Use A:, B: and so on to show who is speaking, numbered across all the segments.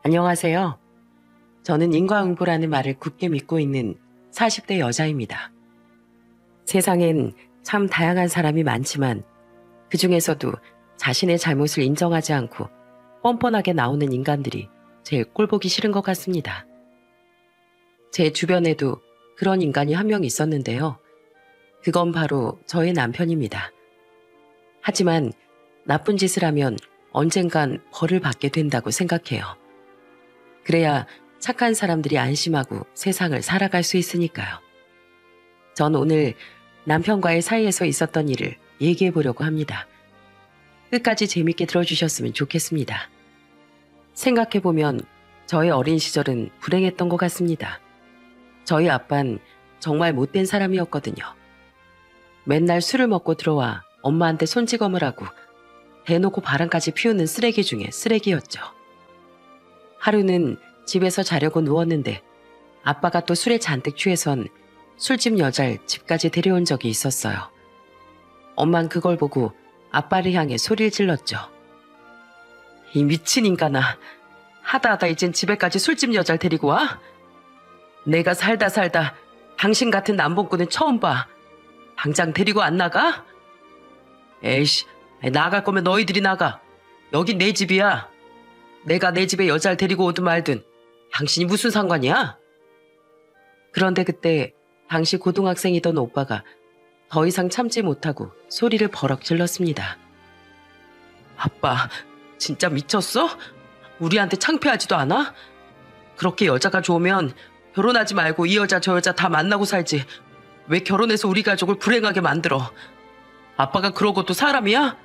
A: 안녕하세요. 저는 인과응보라는 말을 굳게 믿고 있는 40대 여자입니다. 세상엔 참 다양한 사람이 많지만 그 중에서도 자신의 잘못을 인정하지 않고 뻔뻔하게 나오는 인간들이 제일 꼴보기 싫은 것 같습니다. 제 주변에도 그런 인간이 한 명 있었는데요. 그건 바로 저의 남편입니다. 하지만 나쁜 짓을 하면 언젠간 벌을 받게 된다고 생각해요. 그래야 착한 사람들이 안심하고 세상을 살아갈 수 있으니까요. 전 오늘 남편과의 사이에서 있었던 일을 얘기해 보려고 합니다. 끝까지 재밌게 들어주셨으면 좋겠습니다. 생각해보면 저의 어린 시절은 불행했던 것 같습니다. 저희 아빠는 정말 못된 사람이었거든요. 맨날 술을 먹고 들어와 엄마한테 손찌검을 하고 대놓고 바람까지 피우는 쓰레기 중에 쓰레기였죠. 하루는 집에서 자려고 누웠는데 아빠가 또 술에 잔뜩 취해선 술집 여자를 집까지 데려온 적이 있었어요. 엄만 그걸 보고 아빠를 향해 소리를 질렀죠. 이 미친 인간아, 하다 이젠 집에까지 술집 여자를 데리고 와? 내가 살다 당신 같은 남봉꾼은 처음 봐. 당장 데리고 안 나가? 에이씨, 나갈 거면 너희들이 나가. 여긴 내 집이야. 내가 내 집에 여자를 데리고 오든 말든 당신이 무슨 상관이야? 그런데 그때 당시 고등학생이던 오빠가 더 이상 참지 못하고 소리를 버럭 질렀습니다. 아빠, 진짜 미쳤어? 우리한테 창피하지도 않아? 그렇게 여자가 좋으면 결혼하지 말고 이 여자 저 여자 다 만나고 살지. 왜 결혼해서 우리 가족을 불행하게 만들어? 아빠가 그러고도 사람이야?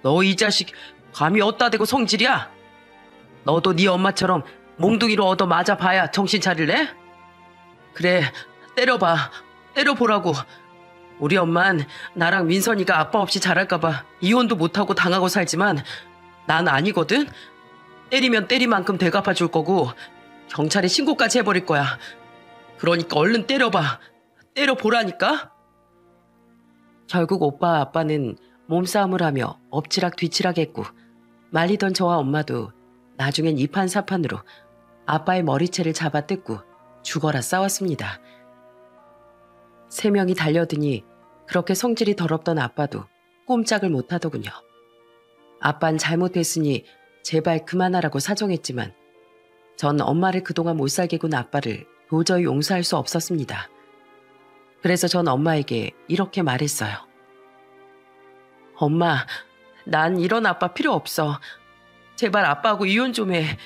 A: 너 이 자식 감히 어디다 대고 성질이야? 너도 네 엄마처럼 몽둥이로 얻어 맞아봐야 정신 차릴래? 그래, 때려봐. 때려보라고. 우리 엄만 나랑 민선이가 아빠 없이 자랄까봐 이혼도 못하고 당하고 살지만 난 아니거든? 때리면 때린 만큼 되갚아줄 거고 경찰에 신고까지 해버릴 거야. 그러니까 얼른 때려봐. 때려보라니까? 결국 오빠와 아빠는 몸싸움을 하며 엎치락 뒤치락 했고 말리던 저와 엄마도 나중엔 이판사판으로 아빠의 머리채를 잡아 뜯고 죽어라 싸웠습니다. 세 명이 달려드니 그렇게 성질이 더럽던 아빠도 꼼짝을 못하더군요. 아빤 잘못했으니 제발 그만하라고 사정했지만 전 엄마를 그동안 못 살게 군 아빠를 도저히 용서할 수 없었습니다. 그래서 전 엄마에게 이렇게 말했어요. 엄마, 난 이런 아빠 필요 없어. 제발 아빠하고 이혼 좀 해.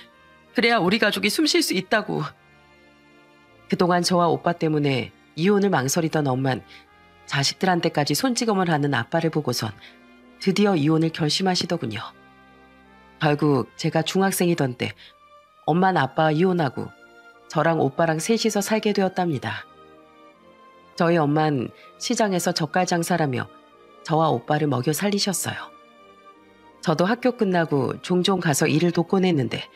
A: 그래야 우리 가족이 숨 쉴 수 있다고. 그동안 저와 오빠 때문에 이혼을 망설이던 엄만 자식들한테까지 손찌검을 하는 아빠를 보고선 드디어 이혼을 결심하시더군요. 결국 제가 중학생이던 때 엄만 아빠와 이혼하고 저랑 오빠랑 셋이서 살게 되었답니다. 저희 엄만 시장에서 젓갈 장사라며 저와 오빠를 먹여 살리셨어요. 저도 학교 끝나고 종종 가서 일을 돕곤 했는데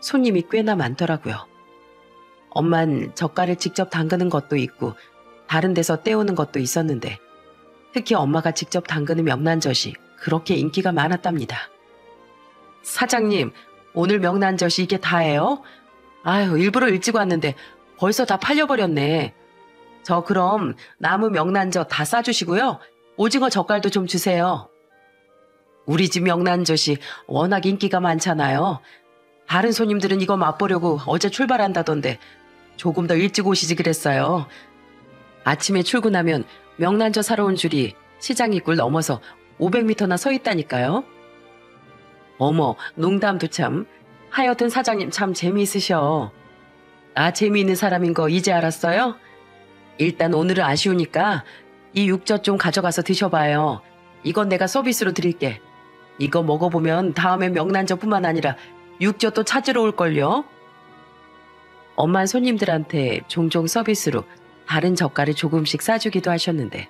A: 손님이 꽤나 많더라고요. 엄만 젓갈을 직접 담그는 것도 있고 다른 데서 떼오는 것도 있었는데 특히 엄마가 직접 담그는 명란젓이 그렇게 인기가 많았답니다. 사장님, 오늘 명란젓이 이게 다예요? 아유, 일부러 일찍 왔는데 벌써 다 팔려버렸네. 저 그럼 남은 명란젓 다 싸주시고요. 오징어 젓갈도 좀 주세요. 우리 집 명란젓이 워낙 인기가 많잖아요. 다른 손님들은 이거 맛보려고 어제 출발한다던데 조금 더 일찍 오시지 그랬어요. 아침에 출근하면 명란젓 사러 온 줄이 시장 입구를 넘어서 500m나 서 있다니까요. 어머, 농담도 참. 하여튼 사장님 참 재미있으셔. 나 재미있는 사람인 거 이제 알았어요? 일단 오늘은 아쉬우니까 이 육젓 좀 가져가서 드셔봐요. 이건 내가 서비스로 드릴게. 이거 먹어보면 다음엔 명란젓뿐만 아니라 육젓도 찾으러 올걸요? 엄마 손님들한테 종종 서비스로 다른 젓갈을 조금씩 싸주기도 하셨는데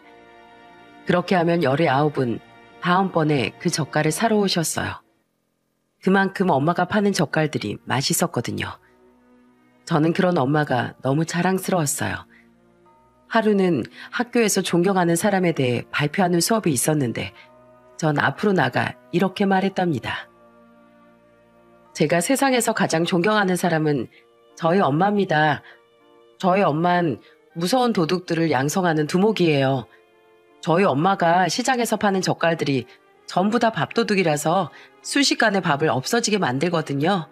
A: 그렇게 하면 열의 아홉은 다음번에 그 젓갈을 사러 오셨어요. 그만큼 엄마가 파는 젓갈들이 맛있었거든요. 저는 그런 엄마가 너무 자랑스러웠어요. 하루는 학교에서 존경하는 사람에 대해 발표하는 수업이 있었는데 전 앞으로 나가 이렇게 말했답니다. 제가 세상에서 가장 존경하는 사람은 저희 엄마입니다. 저희 엄만 무서운 도둑들을 양성하는 두목이에요. 저희 엄마가 시장에서 파는 젓갈들이 전부 다 밥도둑이라서 순식간에 밥을 없어지게 만들거든요.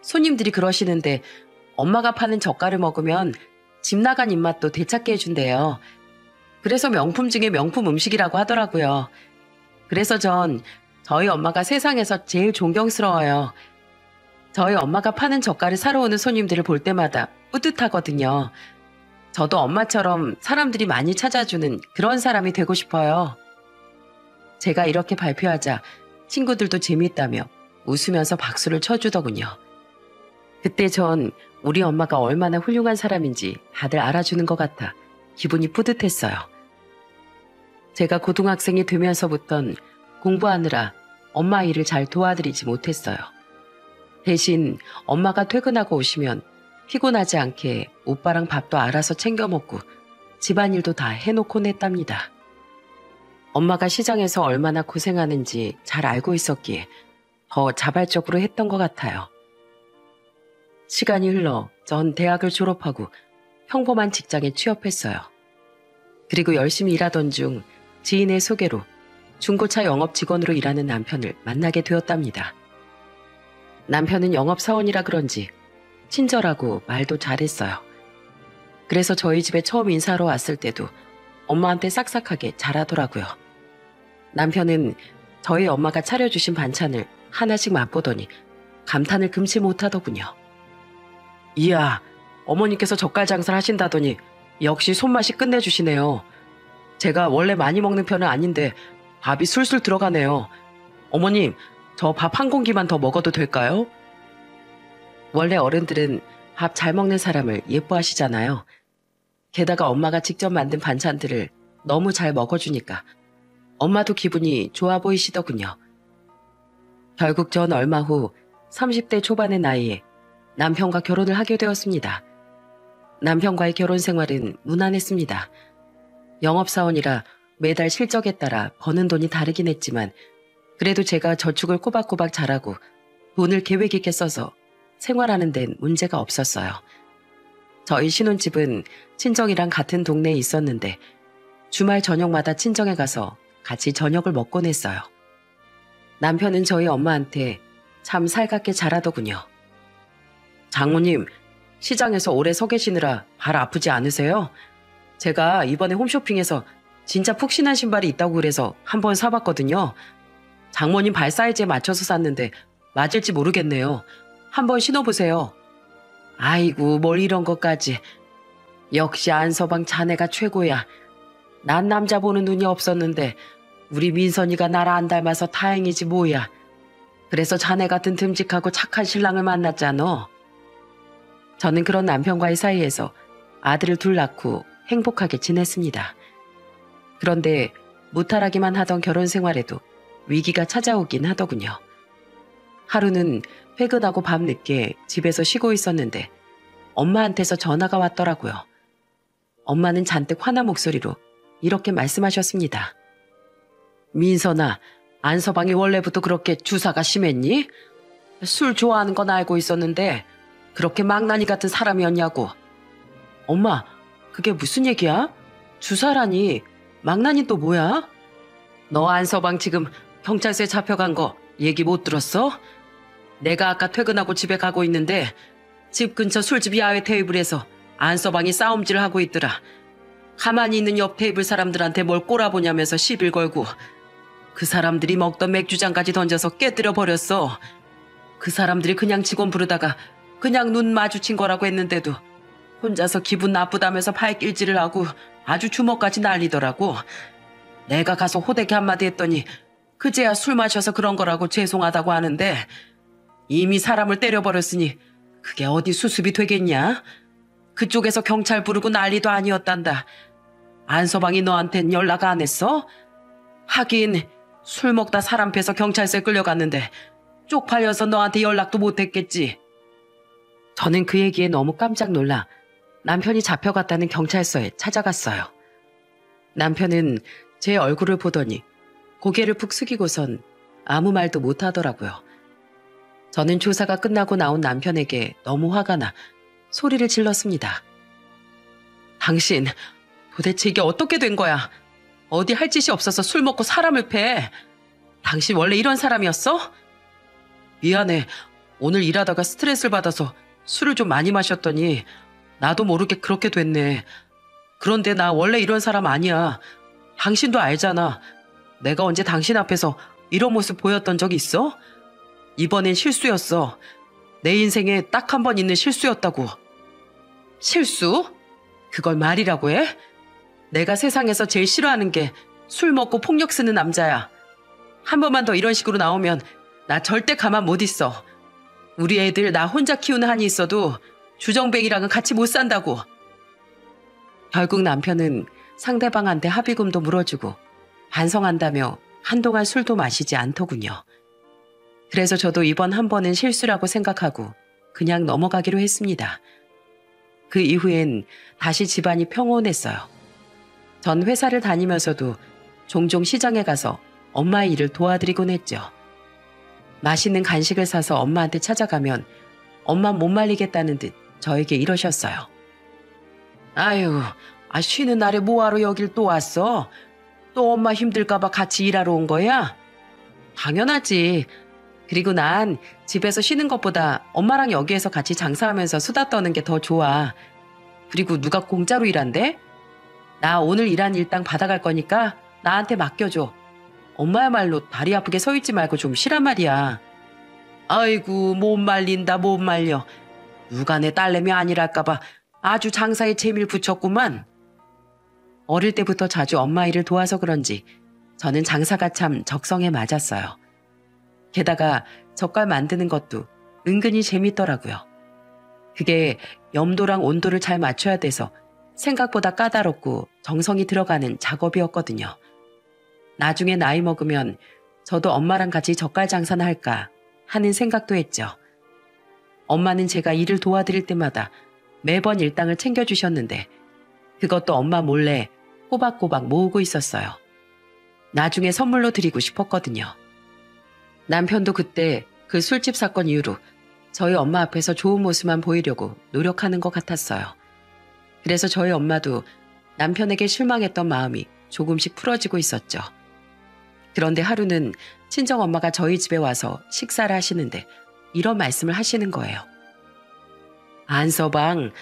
A: 손님들이 그러시는데 엄마가 파는 젓갈을 먹으면 집 나간 입맛도 되찾게 해준대요. 그래서 명품 중에 명품 음식이라고 하더라고요. 그래서 전 저희 엄마가 세상에서 제일 존경스러워요. 저희 엄마가 파는 젓갈을 사러 오는 손님들을 볼 때마다 뿌듯하거든요. 저도 엄마처럼 사람들이 많이 찾아주는 그런 사람이 되고 싶어요. 제가 이렇게 발표하자 친구들도 재미있다며 웃으면서 박수를 쳐주더군요. 그때 전 우리 엄마가 얼마나 훌륭한 사람인지 다들 알아주는 것 같아 기분이 뿌듯했어요. 제가 고등학생이 되면서부턴 공부하느라 엄마 일을 잘 도와드리지 못했어요. 대신 엄마가 퇴근하고 오시면 피곤하지 않게 오빠랑 밥도 알아서 챙겨 먹고 집안일도 다 해놓곤 했답니다. 엄마가 시장에서 얼마나 고생하는지 잘 알고 있었기에 더 자발적으로 했던 것 같아요. 시간이 흘러 전 대학을 졸업하고 평범한 직장에 취업했어요. 그리고 열심히 일하던 중 지인의 소개로 중고차 영업 직원으로 일하는 남편을 만나게 되었답니다. 남편은 영업사원이라 그런지 친절하고 말도 잘했어요. 그래서 저희 집에 처음 인사하러 왔을 때도 엄마한테 싹싹하게 잘하더라고요. 남편은 저희 엄마가 차려주신 반찬을 하나씩 맛보더니 감탄을 금치 못하더군요. 이야, 어머니께서 젓갈 장사를 하신다더니 역시 손맛이 끝내주시네요. 제가 원래 많이 먹는 편은 아닌데 밥이 술술 들어가네요. 어머님, 저 밥 한 공기만 더 먹어도 될까요? 원래 어른들은 밥 잘 먹는 사람을 예뻐하시잖아요. 게다가 엄마가 직접 만든 반찬들을 너무 잘 먹어주니까 엄마도 기분이 좋아 보이시더군요. 결국 전 얼마 후 30대 초반의 나이에 남편과 결혼을 하게 되었습니다. 남편과의 결혼 생활은 무난했습니다. 영업사원이라 매달 실적에 따라 버는 돈이 다르긴 했지만 그래도 제가 저축을 꼬박꼬박 잘하고 돈을 계획 있게 써서 생활하는 데는 문제가 없었어요. 저희 신혼집은 친정이랑 같은 동네에 있었는데 주말 저녁마다 친정에 가서 같이 저녁을 먹곤 했어요. 남편은 저희 엄마한테 참 살갑게 잘하더군요. 장모님, 시장에서 오래 서 계시느라 발 아프지 않으세요? 제가 이번에 홈쇼핑에서 진짜 푹신한 신발이 있다고 그래서 한번 사봤거든요. 장모님 발 사이즈에 맞춰서 샀는데 맞을지 모르겠네요. 한번 신어보세요. 아이고, 뭘 이런 것까지. 역시 안서방 자네가 최고야. 난 남자 보는 눈이 없었는데 우리 민선이가 나를 안 닮아서 다행이지 뭐야. 그래서 자네 같은 듬직하고 착한 신랑을 만났잖아. 저는 그런 남편과의 사이에서 아들을 둘 낳고 행복하게 지냈습니다. 그런데 무탈하기만 하던 결혼 생활에도 위기가 찾아오긴 하더군요. 하루는 퇴근하고 밤늦게 집에서 쉬고 있었는데 엄마한테서 전화가 왔더라고요. 엄마는 잔뜩 화난 목소리로 이렇게 말씀하셨습니다. 민선아, 안서방이 원래부터 그렇게 주사가 심했니? 술 좋아하는 건 알고 있었는데 그렇게 망나니 같은 사람이었냐고. 엄마, 그게 무슨 얘기야? 주사라니. 망나니 또 뭐야? 너 안서방 지금 경찰서에 잡혀간 거 얘기 못 들었어? 내가 아까 퇴근하고 집에 가고 있는데 집 근처 술집 야외 테이블에서 안서방이 싸움질을 하고 있더라. 가만히 있는 옆 테이블 사람들한테 뭘 꼬라보냐면서 시비를 걸고 그 사람들이 먹던 맥주잔까지 던져서 깨뜨려 버렸어. 그 사람들이 그냥 직원 부르다가 그냥 눈 마주친 거라고 했는데도 혼자서 기분 나쁘다면서 발길질을 하고 아주 주먹까지 날리더라고. 내가 가서 호되게 한마디 했더니 그제야 술 마셔서 그런 거라고 죄송하다고 하는데 이미 사람을 때려버렸으니 그게 어디 수습이 되겠냐? 그쪽에서 경찰 부르고 난리도 아니었단다. 안서방이 너한텐 연락 안 했어? 하긴 술 먹다 사람 패서 경찰서에 끌려갔는데 쪽팔려서 너한테 연락도 못 했겠지. 저는 그 얘기에 너무 깜짝 놀라 남편이 잡혀갔다는 경찰서에 찾아갔어요. 남편은 제 얼굴을 보더니 고개를 푹 숙이고선 아무 말도 못 하더라고요. 저는 조사가 끝나고 나온 남편에게 너무 화가 나 소리를 질렀습니다. 당신 도대체 이게 어떻게 된 거야? 어디 할 짓이 없어서 술 먹고 사람을 패. 당신 원래 이런 사람이었어? 미안해. 오늘 일하다가 스트레스를 받아서 술을 좀 많이 마셨더니 나도 모르게 그렇게 됐네. 그런데 나 원래 이런 사람 아니야. 당신도 알잖아. 내가 언제 당신 앞에서 이런 모습 보였던 적 있어? 이번엔 실수였어. 내 인생에 딱 한 번 있는 실수였다고. 실수? 그걸 말이라고 해? 내가 세상에서 제일 싫어하는 게 술 먹고 폭력 쓰는 남자야. 한 번만 더 이런 식으로 나오면 나 절대 가만 못 있어. 우리 애들 나 혼자 키우는 한이 있어도 주정뱅이랑은 같이 못 산다고. 결국 남편은 상대방한테 합의금도 물어주고 반성한다며 한동안 술도 마시지 않더군요. 그래서 저도 이번 한 번은 실수라고 생각하고 그냥 넘어가기로 했습니다. 그 이후엔 다시 집안이 평온했어요. 전 회사를 다니면서도 종종 시장에 가서 엄마의 일을 도와드리곤 했죠. 맛있는 간식을 사서 엄마한테 찾아가면 엄마 못 말리겠다는 듯 저에게 이러셨어요. 아유, 쉬는 날에 뭐하러 여길 또 왔어? 또 엄마 힘들까봐 같이 일하러 온 거야? 당연하지. 그리고 난 집에서 쉬는 것보다 엄마랑 여기에서 같이 장사하면서 수다 떠는 게 더 좋아. 그리고 누가 공짜로 일한대? 나 오늘 일한 일당 받아갈 거니까 나한테 맡겨줘. 엄마야말로 다리 아프게 서 있지 말고 좀 쉬란 말이야. 아이고, 못 말린다, 못 말려. 누가 내 딸내미 아니랄까봐 아주 장사에 재미를 붙였구만. 어릴 때부터 자주 엄마 일을 도와서 그런지 저는 장사가 참 적성에 맞았어요. 게다가 젓갈 만드는 것도 은근히 재밌더라고요. 그게 염도랑 온도를 잘 맞춰야 돼서 생각보다 까다롭고 정성이 들어가는 작업이었거든요. 나중에 나이 먹으면 저도 엄마랑 같이 젓갈 장사나 할까 하는 생각도 했죠. 엄마는 제가 일을 도와드릴 때마다 매번 일당을 챙겨주셨는데 그것도 엄마 몰래 꼬박꼬박 모으고 있었어요. 나중에 선물로 드리고 싶었거든요. 남편도 그때 그 술집 사건 이후로 저희 엄마 앞에서 좋은 모습만 보이려고 노력하는 것 같았어요. 그래서 저희 엄마도 남편에게 실망했던 마음이 조금씩 풀어지고 있었죠. 그런데 하루는 친정엄마가 저희 집에 와서 식사를 하시는데 이런 말씀을 하시는 거예요. 안서방,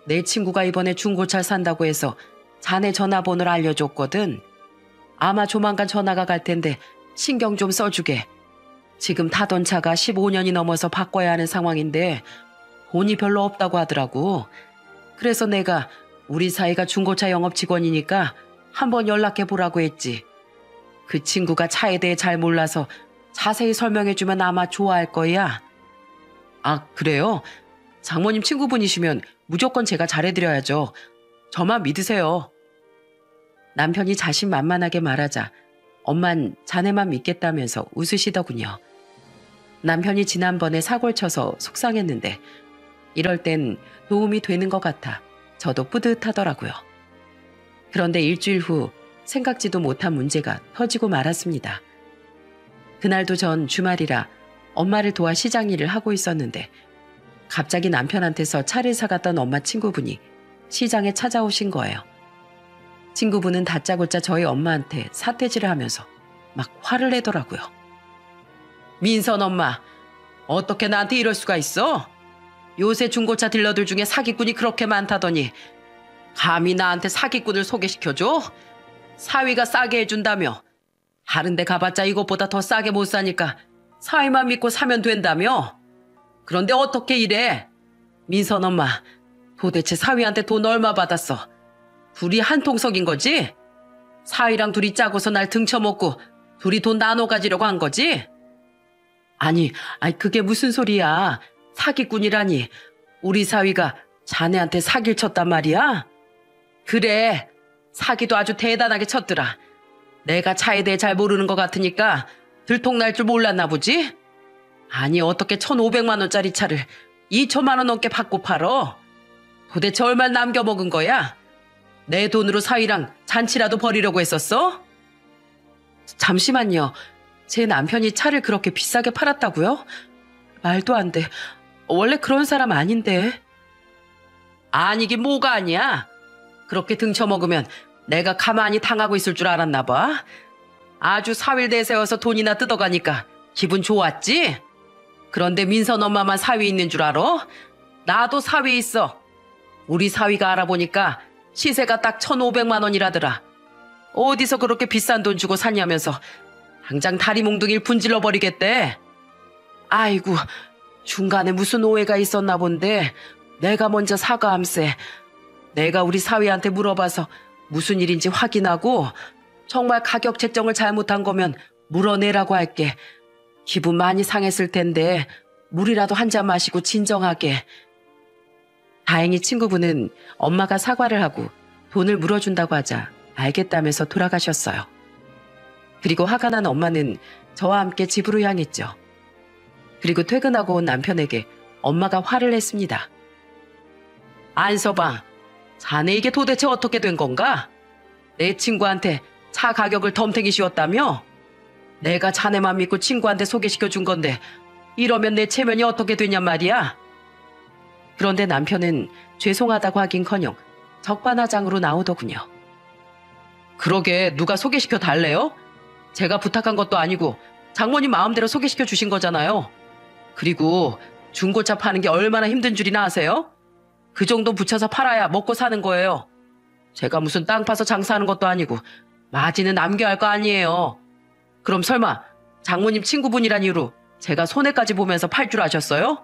A: 내 친구가 이번에 중고차 산다고 해서 자네 전화번호를 알려줬거든. 아마 조만간 전화가 갈 텐데 신경 좀 써주게. 지금 타던 차가 15년이 넘어서 바꿔야 하는 상황인데 돈이 별로 없다고 하더라고. 그래서 내가 우리 사이가 중고차 영업 직원이니까 한번 연락해 보라고 했지. 그 친구가 차에 대해 잘 몰라서 자세히 설명해주면 아마 좋아할 거야. 아, 그래요? 장모님 친구분이시면 무조건 제가 잘해드려야죠. 저만 믿으세요. 남편이 자신만만하게 말하자 엄만 자네만 믿겠다면서 웃으시더군요. 남편이 지난번에 사고를 쳐서 속상했는데 이럴 땐 도움이 되는 것 같아 저도 뿌듯하더라고요. 그런데 일주일 후 생각지도 못한 문제가 터지고 말았습니다. 그날도 전 주말이라 엄마를 도와 시장 일을 하고 있었는데 갑자기 남편한테서 차를 사갔던 엄마 친구분이 시장에 찾아오신 거예요. 친구분은 다짜고짜 저희 엄마한테 사태질을 하면서 막 화를 내더라고요. 민선 엄마, 어떻게 나한테 이럴 수가 있어? 요새 중고차 딜러들 중에 사기꾼이 그렇게 많다더니 감히 나한테 사기꾼을 소개시켜줘? 사위가 싸게 해준다며. 다른 데 가봤자 이것보다 더 싸게 못 사니까 사위만 믿고 사면 된다며. 그런데 어떻게 이래? 민선 엄마, 도대체 사위한테 돈 얼마 받았어? 둘이 한통속인 거지? 사위랑 둘이 짜고서 날 등쳐먹고 둘이 돈 나눠 가지려고 한 거지? 아니, 그게 무슨 소리야. 사기꾼이라니. 우리 사위가 자네한테 사기를 쳤단 말이야? 그래, 사기도 아주 대단하게 쳤더라. 내가 차에 대해 잘 모르는 것 같으니까 들통날 줄 몰랐나 보지? 아니, 어떻게 1,500만 원짜리 차를 2천만 원 넘게 받고 팔어? 도대체 얼마를 남겨먹은 거야? 내 돈으로 사위랑 잔치라도 벌이려고 했었어? 잠시만요. 제 남편이 차를 그렇게 비싸게 팔았다고요? 말도 안 돼. 원래 그런 사람 아닌데. 아니긴 뭐가 아니야. 그렇게 등쳐먹으면 내가 가만히 당하고 있을 줄 알았나 봐. 아주 사위를 내세워서 돈이나 뜯어가니까 기분 좋았지? 그런데 민선 엄마만 사위 있는 줄 알아? 나도 사위 있어. 우리 사위가 알아보니까 시세가 딱 1,500만 원이라더라. 어디서 그렇게 비싼 돈 주고 샀냐면서 당장 다리 몽둥이를 분질러 버리겠대. 아이고, 중간에 무슨 오해가 있었나 본데 내가 먼저 사과함세. 내가 우리 사위한테 물어봐서 무슨 일인지 확인하고 정말 가격 책정을 잘못한 거면 물어내라고 할게. 기분 많이 상했을 텐데 물이라도 한 잔 마시고 진정하게. 다행히 친구분은 엄마가 사과를 하고 돈을 물어준다고 하자 알겠다면서 돌아가셨어요. 그리고 화가 난 엄마는 저와 함께 집으로 향했죠. 그리고 퇴근하고 온 남편에게 엄마가 화를 냈습니다. 안서방, 자네 이게 도대체 어떻게 된 건가? 내 친구한테 차 가격을 덤탱이 씌웠다며? 내가 자네만 믿고 친구한테 소개시켜 준 건데 이러면 내 체면이 어떻게 되냔 말이야? 그런데 남편은 죄송하다고 하긴커녕 적반하장으로 나오더군요. 그러게 누가 소개시켜 달래요? 제가 부탁한 것도 아니고 장모님 마음대로 소개시켜 주신 거잖아요. 그리고 중고차 파는 게 얼마나 힘든 줄이나 아세요? 그 정도 붙여서 팔아야 먹고 사는 거예요. 제가 무슨 땅 파서 장사하는 것도 아니고 마진은 남겨야 할 거 아니에요. 그럼 설마 장모님 친구분이란 이유로 제가 손해까지 보면서 팔 줄 아셨어요?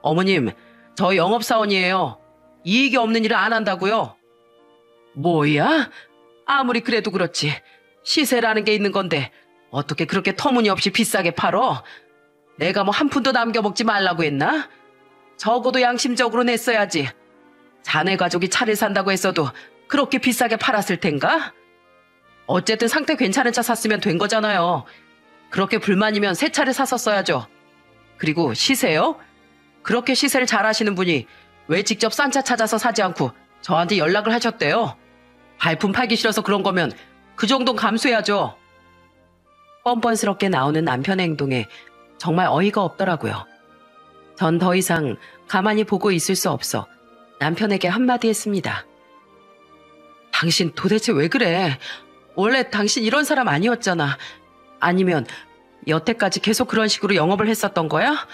A: 어머님, 저 영업사원이에요. 이익이 없는 일을 안 한다고요. 뭐야? 아무리 그래도 그렇지. 시세라는 게 있는 건데 어떻게 그렇게 터무니없이 비싸게 팔어? 내가 뭐 한 푼도 남겨먹지 말라고 했나? 적어도 양심적으로 냈어야지. 자네 가족이 차를 산다고 했어도 그렇게 비싸게 팔았을 텐가? 어쨌든 상태 괜찮은 차 샀으면 된 거잖아요. 그렇게 불만이면 새 차를 샀었어야죠. 그리고 시세요? 그렇게 시세를 잘 아시는 분이 왜 직접 싼 차 찾아서 사지 않고 저한테 연락을 하셨대요? 발품 팔기 싫어서 그런 거면 그 정도는 감수해야죠. 뻔뻔스럽게 나오는 남편의 행동에 정말 어이가 없더라고요. 전 더 이상 가만히 보고 있을 수 없어 남편에게 한마디 했습니다. 당신 도대체 왜 그래? 원래 당신 이런 사람 아니었잖아. 아니면 여태까지 계속 그런 식으로 영업을 했었던 거야?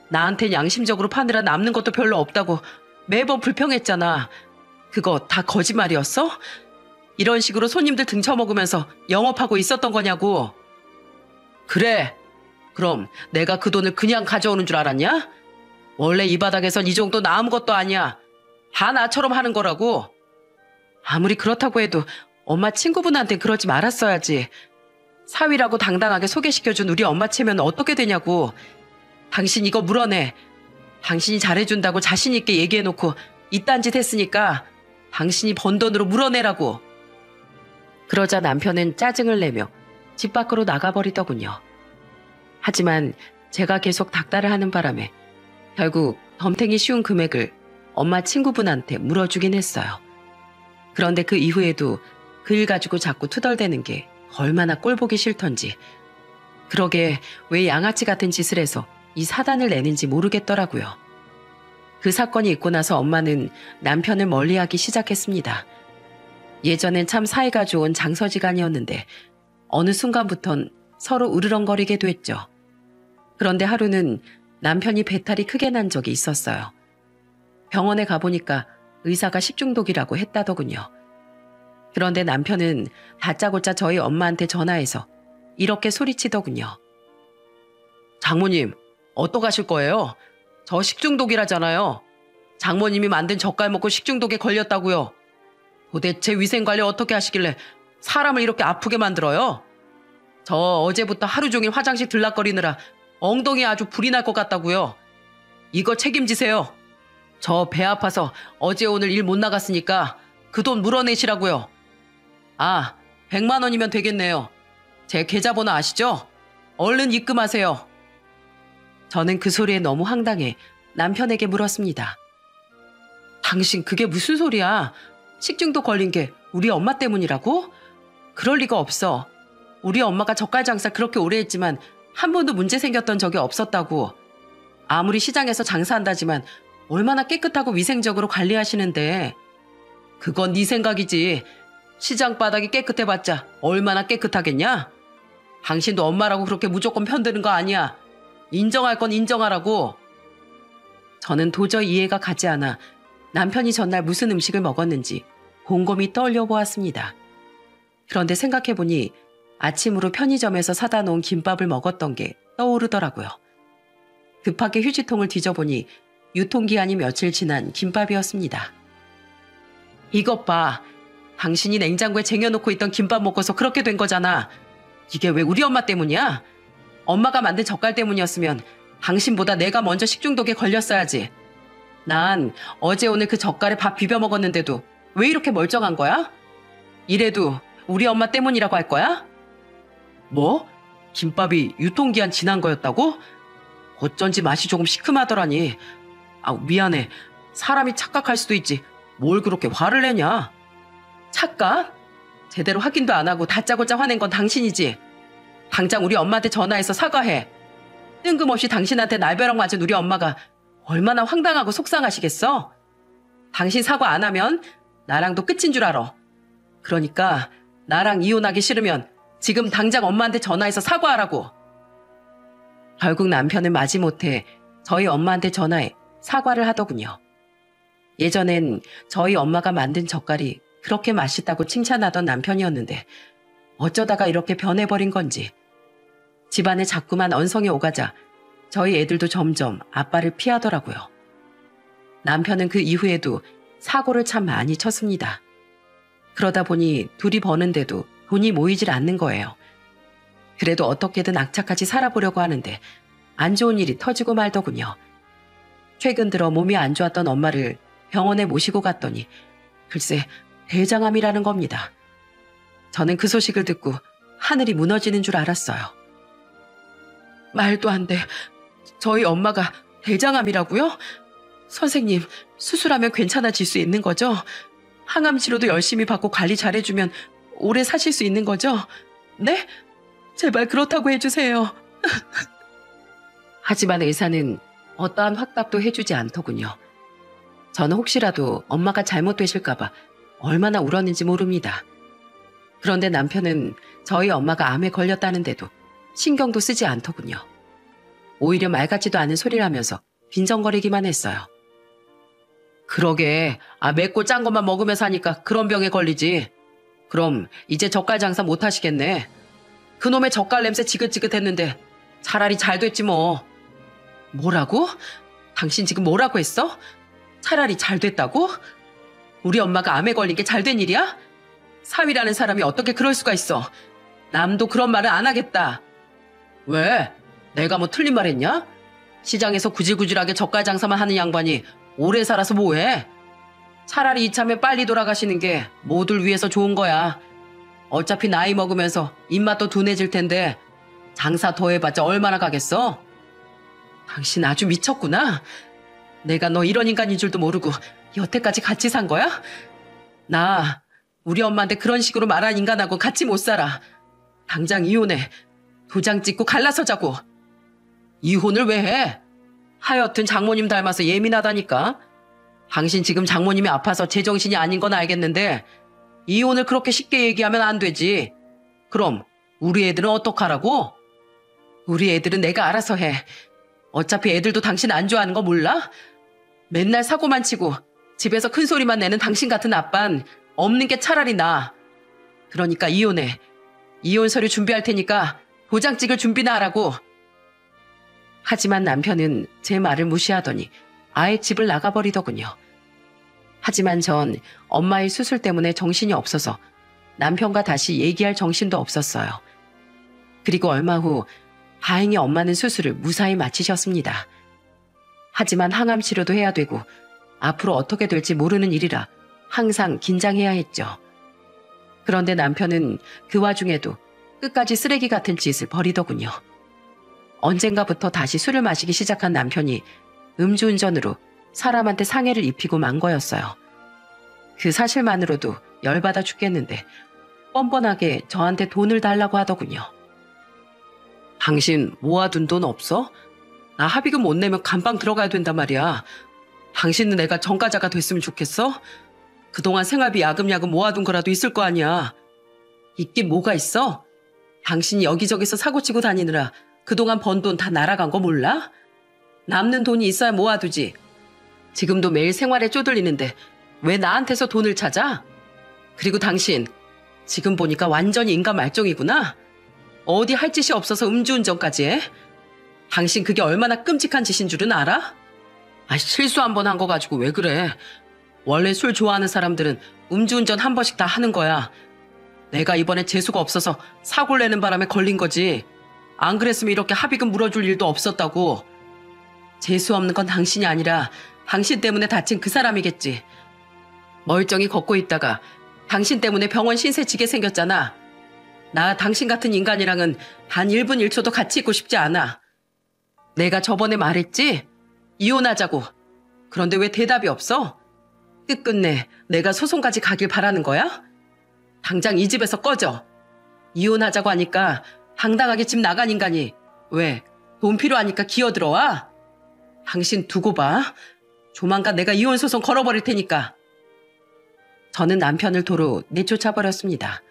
A: 나한텐 양심적으로 파느라 남는 것도 별로 없다고 매번 불평했잖아. 그거 다 거짓말이었어? 이런 식으로 손님들 등쳐먹으면서 영업하고 있었던 거냐고. 그래. 그럼 내가 그 돈을 그냥 가져오는 줄 알았냐? 원래 이 바닥에선 이 정도는 아무것도 아니야. 다 나처럼 하는 거라고. 아무리 그렇다고 해도 엄마 친구분한테 그러지 말았어야지. 사위라고 당당하게 소개시켜준 우리 엄마 체면은 어떻게 되냐고. 당신 이거 물어내. 당신이 잘해준다고 자신 있게 얘기해놓고 이딴 짓 했으니까 당신이 번 돈으로 물어내라고. 그러자 남편은 짜증을 내며 집 밖으로 나가버리더군요. 하지만 제가 계속 닥달을 하는 바람에 결국 덤탱이 씌운 금액을 엄마 친구분한테 물어주긴 했어요. 그런데 그 이후에도 그 일 가지고 자꾸 투덜대는 게 얼마나 꼴보기 싫던지. 그러게 왜 양아치 같은 짓을 해서 이 사단을 내는지 모르겠더라고요. 그 사건이 있고 나서 엄마는 남편을 멀리하기 시작했습니다. 예전엔 참 사이가 좋은 장서지간이었는데 어느 순간부턴 서로 으르렁거리게 됐죠. 그런데 하루는 남편이 배탈이 크게 난 적이 있었어요. 병원에 가보니까 의사가 식중독이라고 했다더군요. 그런데 남편은 다짜고짜 저희 엄마한테 전화해서 이렇게 소리치더군요. 장모님, 어떡하실 거예요? 저 식중독이라잖아요. 장모님이 만든 젓갈 먹고 식중독에 걸렸다고요. 도대체 위생관리 어떻게 하시길래 사람을 이렇게 아프게 만들어요? 저 어제부터 하루 종일 화장실 들락거리느라 엉덩이에 아주 불이 날 것 같다고요. 이거 책임지세요. 저 배 아파서 어제 오늘 일 못 나갔으니까 그 돈 물어내시라고요. 아, 100만 원이면 되겠네요. 제 계좌번호 아시죠? 얼른 입금하세요. 저는 그 소리에 너무 황당해 남편에게 물었습니다. 당신 그게 무슨 소리야? 식중독 걸린 게 우리 엄마 때문이라고? 그럴 리가 없어. 우리 엄마가 젓갈 장사 그렇게 오래 했지만 한 번도 문제 생겼던 적이 없었다고. 아무리 시장에서 장사한다지만 얼마나 깨끗하고 위생적으로 관리하시는데. 그건 네 생각이지. 시장 바닥이 깨끗해봤자 얼마나 깨끗하겠냐? 당신도 엄마라고 그렇게 무조건 편드는 거 아니야. 인정할 건 인정하라고. 저는 도저히 이해가 가지 않아 남편이 전날 무슨 음식을 먹었는지 곰곰이 떠올려 보았습니다. 그런데 생각해보니 아침으로 편의점에서 사다 놓은 김밥을 먹었던 게 떠오르더라고요. 급하게 휴지통을 뒤져보니 유통기한이 며칠 지난 김밥이었습니다. 이것 봐. 당신이 냉장고에 쟁여놓고 있던 김밥 먹어서 그렇게 된 거잖아. 이게 왜 우리 엄마 때문이야? 엄마가 만든 젓갈 때문이었으면 당신보다 내가 먼저 식중독에 걸렸어야지. 난 어제 오늘 그 젓갈에 밥 비벼 먹었는데도 왜 이렇게 멀쩡한 거야? 이래도 우리 엄마 때문이라고 할 거야? 뭐? 김밥이 유통기한 지난 거였다고? 어쩐지 맛이 조금 시큼하더라니. 미안해. 사람이 착각할 수도 있지. 뭘 그렇게 화를 내냐? 착각? 제대로 확인도 안 하고 다짜고짜 화낸 건 당신이지. 당장 우리 엄마한테 전화해서 사과해. 뜬금없이 당신한테 날벼락 맞은 우리 엄마가 얼마나 황당하고 속상하시겠어? 당신 사과 안 하면 나랑도 끝인 줄 알아. 그러니까 나랑 이혼하기 싫으면 지금 당장 엄마한테 전화해서 사과하라고. 결국 남편은 마지못해 저희 엄마한테 전화해 사과를 하더군요. 예전엔 저희 엄마가 만든 젓갈이 그렇게 맛있다고 칭찬하던 남편이었는데 어쩌다가 이렇게 변해버린 건지. 집안에 자꾸만 언성이 오가자 저희 애들도 점점 아빠를 피하더라고요. 남편은 그 이후에도 사고를 참 많이 쳤습니다. 그러다 보니 둘이 버는데도 돈이 모이질 않는 거예요. 그래도 어떻게든 악착같이 살아보려고 하는데 안 좋은 일이 터지고 말더군요. 최근 들어 몸이 안 좋았던 엄마를 병원에 모시고 갔더니 글쎄 대장암이라는 겁니다. 저는 그 소식을 듣고 하늘이 무너지는 줄 알았어요. 말도 안 돼. 저희 엄마가 대장암이라고요? 선생님, 수술하면 괜찮아질 수 있는 거죠? 항암 치료도 열심히 받고 관리 잘해주면 오래 사실 수 있는 거죠? 네? 제발 그렇다고 해주세요. 하지만 의사는 어떠한 확답도 해주지 않더군요. 저는 혹시라도 엄마가 잘못되실까봐 얼마나 울었는지 모릅니다. 그런데 남편은 저희 엄마가 암에 걸렸다는데도 신경도 쓰지 않더군요. 오히려 말 같지도 않은 소리를 하면서 빈정거리기만 했어요. 그러게, 맵고 짠 것만 먹으면서 하니까 그런 병에 걸리지. 그럼 이제 젓갈 장사 못 하시겠네. 그놈의 젓갈 냄새 지긋지긋했는데 차라리 잘 됐지 뭐. 뭐라고? 당신 지금 뭐라고 했어? 차라리 잘 됐다고? 우리 엄마가 암에 걸린 게 잘 된 일이야? 사위라는 사람이 어떻게 그럴 수가 있어. 남도 그런 말은 안 하겠다. 왜? 내가 뭐 틀린 말 했냐? 시장에서 구질구질하게 젓갈 장사만 하는 양반이 오래 살아서 뭐해? 차라리 이참에 빨리 돌아가시는 게 모두를 위해서 좋은 거야. 어차피 나이 먹으면서 입맛도 둔해질 텐데 장사 더 해봤자 얼마나 가겠어? 당신 아주 미쳤구나. 내가 너 이런 인간인 줄도 모르고 여태까지 같이 산 거야? 나 우리 엄마한테 그런 식으로 말한 인간하고 같이 못 살아. 당장 이혼해. 도장 찍고 갈라서자고. 이혼을 왜 해? 하여튼 장모님 닮아서 예민하다니까. 당신 지금 장모님이 아파서 제정신이 아닌 건 알겠는데 이혼을 그렇게 쉽게 얘기하면 안 되지. 그럼 우리 애들은 어떡하라고? 우리 애들은 내가 알아서 해. 어차피 애들도 당신 안 좋아하는 거 몰라? 맨날 사고만 치고 집에서 큰 소리만 내는 당신 같은 아빤 없는 게 차라리 나아. 그러니까 이혼해. 이혼 서류 준비할 테니까 도장 찍을 준비나 하라고. 하지만 남편은 제 말을 무시하더니 아예 집을 나가버리더군요. 하지만 전 엄마의 수술 때문에 정신이 없어서 남편과 다시 얘기할 정신도 없었어요. 그리고 얼마 후 다행히 엄마는 수술을 무사히 마치셨습니다. 하지만 항암 치료도 해야 되고 앞으로 어떻게 될지 모르는 일이라 항상 긴장해야 했죠. 그런데 남편은 그 와중에도 끝까지 쓰레기 같은 짓을 벌이더군요. 언젠가부터 다시 술을 마시기 시작한 남편이 음주운전으로 사람한테 상해를 입히고 만 거였어요. 그 사실만으로도 열받아 죽겠는데 뻔뻔하게 저한테 돈을 달라고 하더군요. 당신 모아둔 돈 없어? 나 합의금 못 내면 감방 들어가야 된단 말이야. 당신은 내가 전과자가 됐으면 좋겠어? 그동안 생활비 야금야금 모아둔 거라도 있을 거 아니야. 있긴 뭐가 있어? 당신이 여기저기서 사고치고 다니느라 그동안 번 돈 다 날아간 거 몰라? 남는 돈이 있어야 모아두지. 지금도 매일 생활에 쪼들리는데 왜 나한테서 돈을 찾아? 그리고 당신, 지금 보니까 완전히 인간 말종이구나. 어디 할 짓이 없어서 음주운전까지 해? 당신 그게 얼마나 끔찍한 짓인 줄은 알아? 실수 한 번 한 거 가지고 왜 그래? 원래 술 좋아하는 사람들은 음주운전 한 번씩 다 하는 거야. 내가 이번에 재수가 없어서 사고를 내는 바람에 걸린 거지. 안 그랬으면 이렇게 합의금 물어줄 일도 없었다고. 재수 없는 건 당신이 아니라 당신 때문에 다친 그 사람이겠지. 멀쩡히 걷고 있다가 당신 때문에 병원 신세 지게 생겼잖아. 나 당신 같은 인간이랑은 단 1분 1초도 같이 있고 싶지 않아. 내가 저번에 말했지? 이혼하자고. 그런데 왜 대답이 없어? 끝끝내 내가 소송까지 가길 바라는 거야? 당장 이 집에서 꺼져. 이혼하자고 하니까 당당하게 집 나간 인간이 왜 돈 필요하니까 기어들어와? 당신 두고 봐. 조만간 내가 이혼 소송 걸어버릴 테니까. 저는 남편을 도로 내쫓아버렸습니다.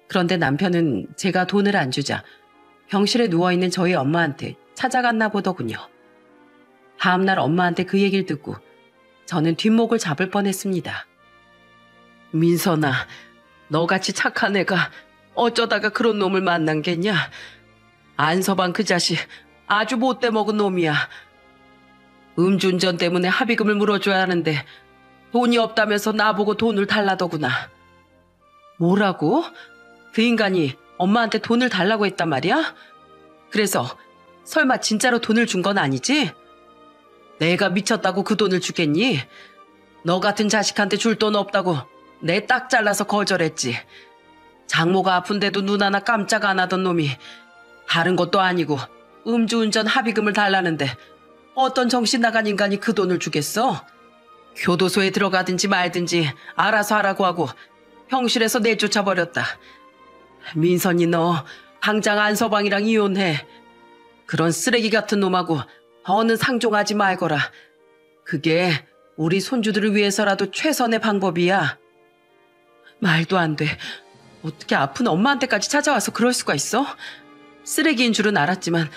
A: 그런데 남편은 제가 돈을 안 주자 병실에 누워있는 저희 엄마한테 찾아갔나 보더군요. 다음날 엄마한테 그 얘기를 듣고 저는 뒷목을 잡을 뻔했습니다. 민선아, 너같이 착한 애가 어쩌다가 그런 놈을 만난 겠냐? 안서방 그 자식 아주 못돼 먹은 놈이야. 음주운전 때문에 합의금을 물어줘야 하는데 돈이 없다면서 나보고 돈을 달라더구나. 뭐라고? 그 인간이 엄마한테 돈을 달라고 했단 말이야? 그래서 설마 진짜로 돈을 준 건 아니지? 내가 미쳤다고 그 돈을 주겠니? 너 같은 자식한테 줄 돈 없다고 내 딱 잘라서 거절했지. 장모가 아픈데도 눈 하나 깜짝 안 하던 놈이 다른 것도 아니고 음주운전 합의금을 달라는데 어떤 정신 나간 인간이 그 돈을 주겠어? 교도소에 들어가든지 말든지 알아서 하라고 하고 병실에서 내쫓아버렸다. 민선이 너 당장 안서방이랑 이혼해. 그런 쓰레기 같은 놈하고 더는 상종하지 말거라. 그게 우리 손주들을 위해서라도 최선의 방법이야. 말도 안 돼. 어떻게 아픈 엄마한테까지 찾아와서 그럴 수가 있어? 쓰레기인 줄은 알았지만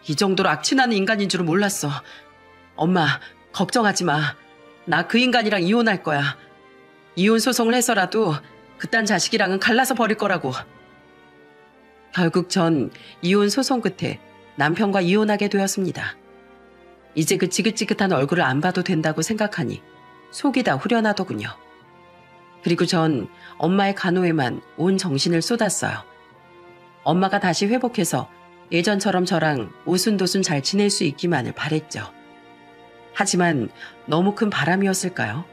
A: 이 정도로 악취나는 인간인 줄은 몰랐어. 엄마, 걱정하지 마. 나 그 인간이랑 이혼할 거야. 이혼 소송을 해서라도 그딴 자식이랑은 갈라서 버릴 거라고. 결국 전 이혼 소송 끝에 남편과 이혼하게 되었습니다. 이제 그 지긋지긋한 얼굴을 안 봐도 된다고 생각하니 속이 다 후련하더군요. 그리고 전 엄마의 간호에만 온 정신을 쏟았어요. 엄마가 다시 회복해서 예전처럼 저랑 오순도순 잘 지낼 수 있기만을 바랬죠. 하지만 너무 큰 바람이었을까요?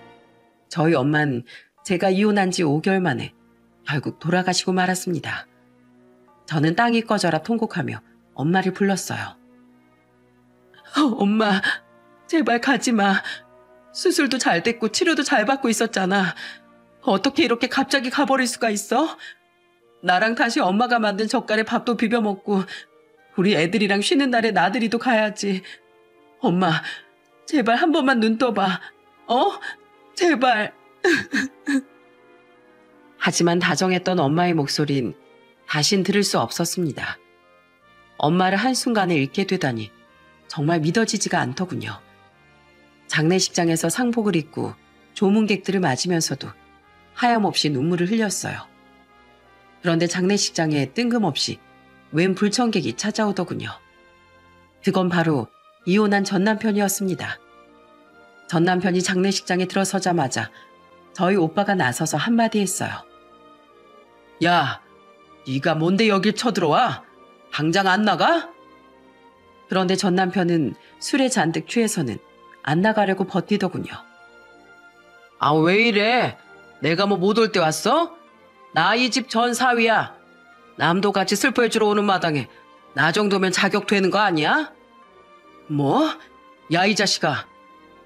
A: 저희 엄만 제가 이혼한 지 5개월 만에 결국 돌아가시고 말았습니다. 저는 땅이 꺼져라 통곡하며 엄마를 불렀어요. 엄마, 제발 가지 마. 수술도 잘 됐고 치료도 잘 받고 있었잖아. 어떻게 이렇게 갑자기 가버릴 수가 있어? 나랑 다시 엄마가 만든 젓갈에 밥도 비벼 먹고 우리 애들이랑 쉬는 날에 나들이도 가야지. 엄마, 제발 한 번만 눈 떠봐. 제발. 하지만 다정했던 엄마의 목소린 다신 들을 수 없었습니다. 엄마를 한순간에 잃게 되다니 정말 믿어지지가 않더군요. 장례식장에서 상복을 입고 조문객들을 맞으면서도 하염없이 눈물을 흘렸어요. 그런데 장례식장에 뜬금없이 웬 불청객이 찾아오더군요. 그건 바로 이혼한 전남편이었습니다. 전남편이 장례식장에 들어서자마자 저희 오빠가 나서서 한마디 했어요. 야, 네가 뭔데 여길 쳐들어와? 당장 안 나가? 그런데 전남편은 술에 잔뜩 취해서는 안 나가려고 버티더군요. 아, 왜 이래? 내가 뭐 못 올 때 왔어? 나 이 집 전 사위야. 남도 같이 슬퍼해주러 오는 마당에 나 정도면 자격 되는 거 아니야? 뭐? 야, 이 자식아.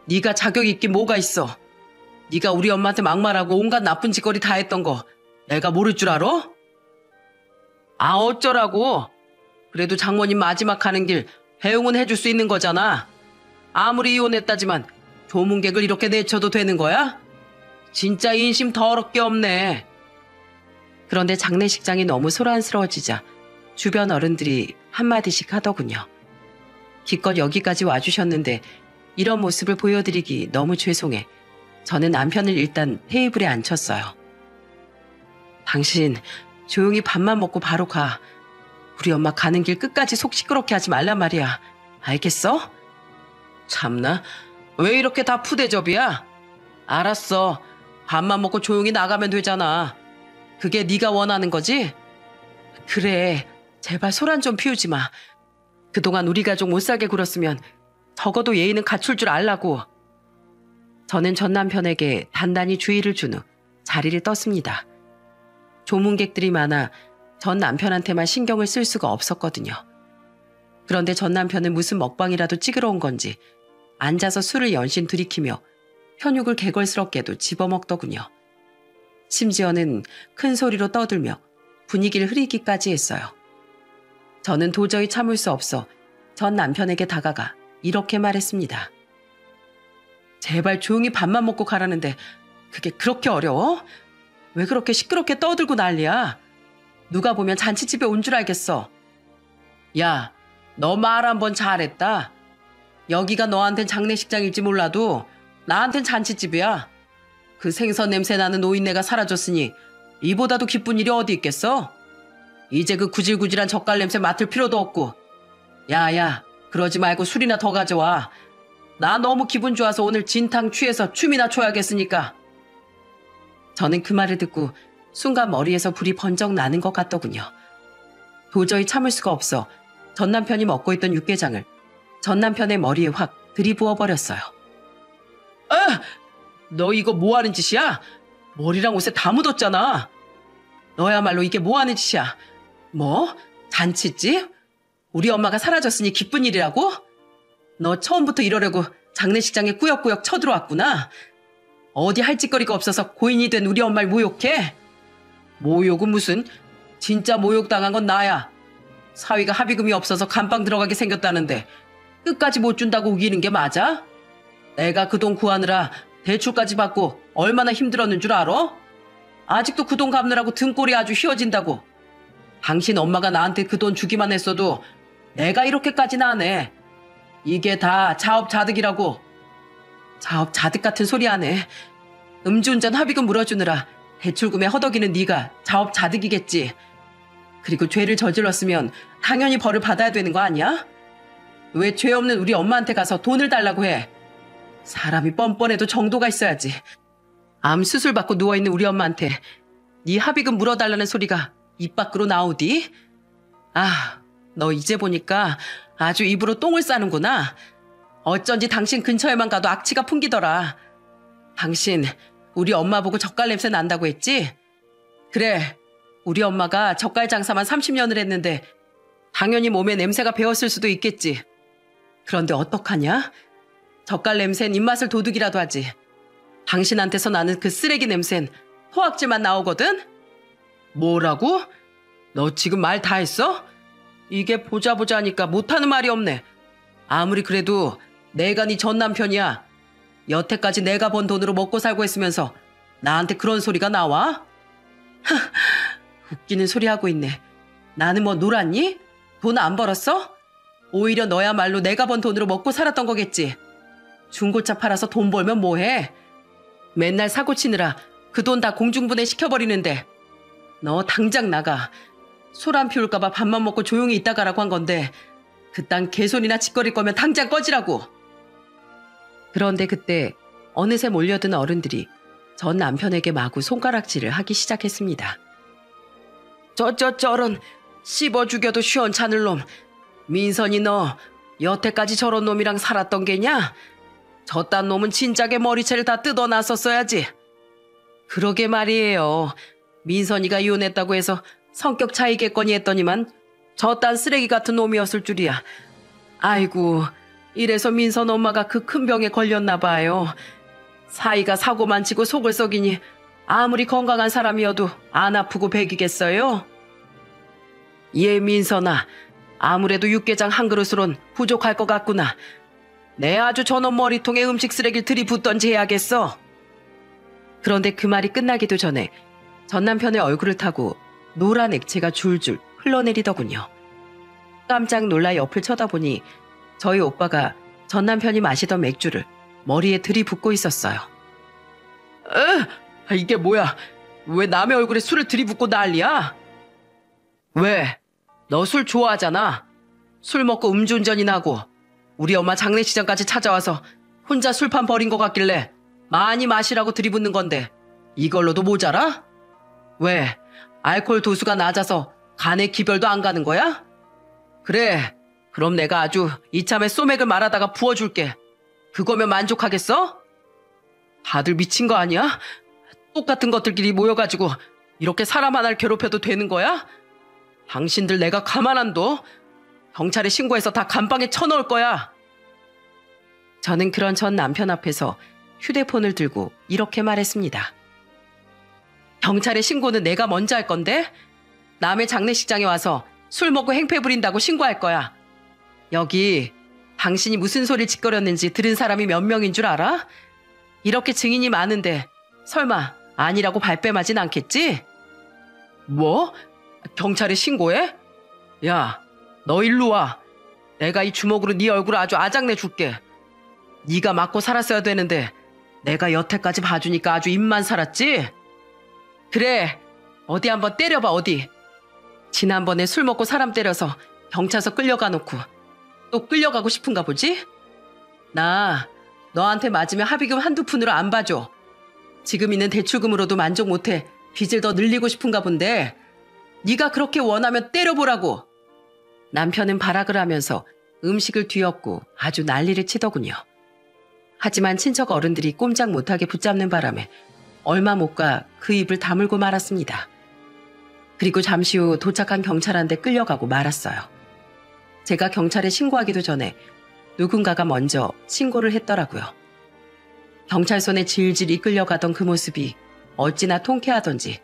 A: 네가 자격 있긴 뭐가 있어. 네가 우리 엄마한테 막말하고 온갖 나쁜 짓거리 다 했던 거 내가 모를 줄 알아? 아, 어쩌라고. 그래도 장모님 마지막 가는 길 배웅은 해줄 수 있는 거잖아. 아무리 이혼했다지만 조문객을 이렇게 내쳐도 되는 거야? 진짜 인심 더럽게 없네. 그런데 장례식장이 너무 소란스러워지자 주변 어른들이 한마디씩 하더군요. 기껏 여기까지 와주셨는데 이런 모습을 보여드리기 너무 죄송해 저는 남편을 일단 테이블에 앉혔어요. 당신 조용히 밥만 먹고 바로 가. 우리 엄마 가는 길 끝까지 속 시끄럽게 하지 말란 말이야. 알겠어? 참나, 왜 이렇게 다 푸대접이야? 알았어. 밥만 먹고 조용히 나가면 되잖아. 그게 네가 원하는 거지? 그래, 제발 소란 좀 피우지 마. 그동안 우리 가족 못 살게 굴었으면 적어도 예의는 갖출 줄 알라고. 저는 전 남편에게 단단히 주의를 준 후 자리를 떴습니다. 조문객들이 많아 전 남편한테만 신경을 쓸 수가 없었거든요. 그런데 전 남편은 무슨 먹방이라도 찍으러 온 건지 앉아서 술을 연신 들이키며 현육을 개걸스럽게도 집어먹더군요. 심지어는 큰 소리로 떠들며 분위기를 흐리기까지 했어요. 저는 도저히 참을 수 없어 전 남편에게 다가가 이렇게 말했습니다. 제발 조용히 밥만 먹고 가라는데 그게 그렇게 어려워? 왜 그렇게 시끄럽게 떠들고 난리야? 누가 보면 잔치집에 온 줄 알겠어. 야, 너 말 한 번 잘했다. 여기가 너한텐 장례식장일지 몰라도 나한텐 잔치집이야. 그 생선 냄새 나는 노인네가 사라졌으니 이보다도 기쁜 일이 어디 있겠어? 이제 그 구질구질한 젓갈 냄새 맡을 필요도 없고. 야야, 그러지 말고 술이나 더 가져와. 나 너무 기분 좋아서 오늘 진탕 취해서 춤이나 춰야겠으니까. 저는 그 말을 듣고 순간 머리에서 불이 번쩍 나는 것 같더군요. 도저히 참을 수가 없어 전 남편이 먹고 있던 육개장을 전 남편의 머리에 확 들이부어 버렸어요. 너 이거 뭐 하는 짓이야? 머리랑 옷에 다 묻었잖아. 너야말로 이게 뭐 하는 짓이야? 뭐? 잔치집? 우리 엄마가 사라졌으니 기쁜 일이라고? 너 처음부터 이러려고 장례식장에 꾸역꾸역 쳐들어왔구나. 어디 할 짓거리가 없어서 고인이 된 우리 엄마를 모욕해? 모욕은 무슨? 진짜 모욕당한 건 나야. 사위가 합의금이 없어서 감방 들어가게 생겼다는데 끝까지 못 준다고 우기는 게 맞아? 내가 그 돈 구하느라 대출까지 받고 얼마나 힘들었는 줄 알아? 아직도 그 돈 갚느라고 등골이 아주 휘어진다고. 당신 엄마가 나한테 그 돈 주기만 했어도 내가 이렇게까지는 안 해. 이게 다 자업자득이라고. 자업자득 같은 소리 안 해. 음주운전 합의금 물어주느라 대출금에 허덕이는 네가 자업자득이겠지. 그리고 죄를 저질렀으면 당연히 벌을 받아야 되는 거 아니야? 왜 죄 없는 우리 엄마한테 가서 돈을 달라고 해? 사람이 뻔뻔해도 정도가 있어야지. 암 수술 받고 누워있는 우리 엄마한테 네 합의금 물어달라는 소리가 입 밖으로 나오디? 아, 너 이제 보니까 아주 입으로 똥을 싸는구나. 어쩐지 당신 근처에만 가도 악취가 풍기더라. 당신 우리 엄마 보고 젓갈 냄새 난다고 했지? 그래, 우리 엄마가 젓갈 장사만 30년을 했는데 당연히 몸에 냄새가 배었을 수도 있겠지. 그런데 어떡하냐? 젓갈 냄새는 입맛을 도둑이라도 하지. 당신한테서 나는 그 쓰레기 냄새는 토악질만 나오거든? 뭐라고? 너 지금 말 다 했어? 이게 보자 하니까 못하는 말이 없네. 아무리 그래도 내가 네 전 남편이야. 여태까지 내가 번 돈으로 먹고 살고 했으면서 나한테 그런 소리가 나와? 웃기는 소리 하고 있네. 나는 뭐 놀았니? 돈 안 벌었어? 오히려 너야말로 내가 번 돈으로 먹고 살았던 거겠지. 중고차 팔아서 돈 벌면 뭐해? 맨날 사고 치느라 그 돈 다 공중분해 시켜버리는데. 너 당장 나가. 소란 피울까봐 밥만 먹고 조용히 있다 가라고 한 건데 그딴 개소리나 짓거릴 거면 당장 꺼지라고. 그런데 그때 어느새 몰려든 어른들이 전 남편에게 마구 손가락질을 하기 시작했습니다. 저런 씹어 죽여도 시원찮을 놈. 민선이 너 여태까지 저런 놈이랑 살았던 게냐? 저딴 놈은 진작에 머리채를 다 뜯어놨었어야지. 그러게 말이에요. 민선이가 이혼했다고 해서 성격 차이겠거니 했더니만 저딴 쓰레기 같은 놈이었을 줄이야. 아이고, 이래서 민선 엄마가 그 큰 병에 걸렸나 봐요. 사이가 사고만 치고 속을 썩이니 아무리 건강한 사람이어도 안 아프고 백이겠어요? 예, 민선아. 아무래도 육개장 한 그릇으론 부족할 것 같구나. 내 아주 전원 머리통에 음식 쓰레기를 들이붓던지 해야겠어. 그런데 그 말이 끝나기도 전에 전 남편의 얼굴을 타고 노란 액체가 줄줄 흘러내리더군요. 깜짝 놀라 옆을 쳐다보니 저희 오빠가 전 남편이 마시던 맥주를 머리에 들이붓고 있었어요. 이게 뭐야? 왜 남의 얼굴에 술을 들이붓고 난리야? 왜? 너 술 좋아하잖아. 술 먹고 음주운전이나 하고 우리 엄마 장례식장까지 찾아와서 혼자 술판 버린 것 같길래 많이 마시라고 들이붓는 건데 이걸로도 모자라? 왜? 알코올 도수가 낮아서 간에 기별도 안 가는 거야? 그래, 그럼 내가 아주 이참에 소맥을 말아다가 부어줄게. 그거면 만족하겠어? 다들 미친 거 아니야? 똑같은 것들끼리 모여가지고 이렇게 사람 하나를 괴롭혀도 되는 거야? 당신들 내가 가만 안 둬. 경찰에 신고해서 다 감방에 쳐넣을 거야. 저는 그런 전 남편 앞에서 휴대폰을 들고 이렇게 말했습니다. 경찰에 신고는 내가 먼저 할 건데 남의 장례식장에 와서 술 먹고 행패 부린다고 신고할 거야. 여기 당신이 무슨 소리를 짓거렸는지 들은 사람이 몇 명인 줄 알아? 이렇게 증인이 많은데 설마 아니라고 발뺌하진 않겠지? 뭐? 경찰에 신고해? 야, 너 일로 와. 내가 이 주먹으로 네 얼굴을 아주 아작내 줄게. 네가 맞고 살았어야 되는데 내가 여태까지 봐주니까 아주 입만 살았지? 그래, 어디 한번 때려봐 어디. 지난번에 술 먹고 사람 때려서 경찰서 끌려가 놓고 또 끌려가고 싶은가 보지? 나 너한테 맞으면 합의금 한두 푼으로 안 봐줘. 지금 있는 대출금으로도 만족 못해 빚을 더 늘리고 싶은가 본데 네가 그렇게 원하면 때려보라고. 남편은 발악을 하면서 음식을 뒤엎고 아주 난리를 치더군요. 하지만 친척 어른들이 꼼짝 못하게 붙잡는 바람에 얼마 못 가 그 입을 다물고 말았습니다. 그리고 잠시 후 도착한 경찰한테 끌려가고 말았어요. 제가 경찰에 신고하기도 전에 누군가가 먼저 신고를 했더라고요. 경찰선에 질질 이끌려가던 그 모습이 어찌나 통쾌하던지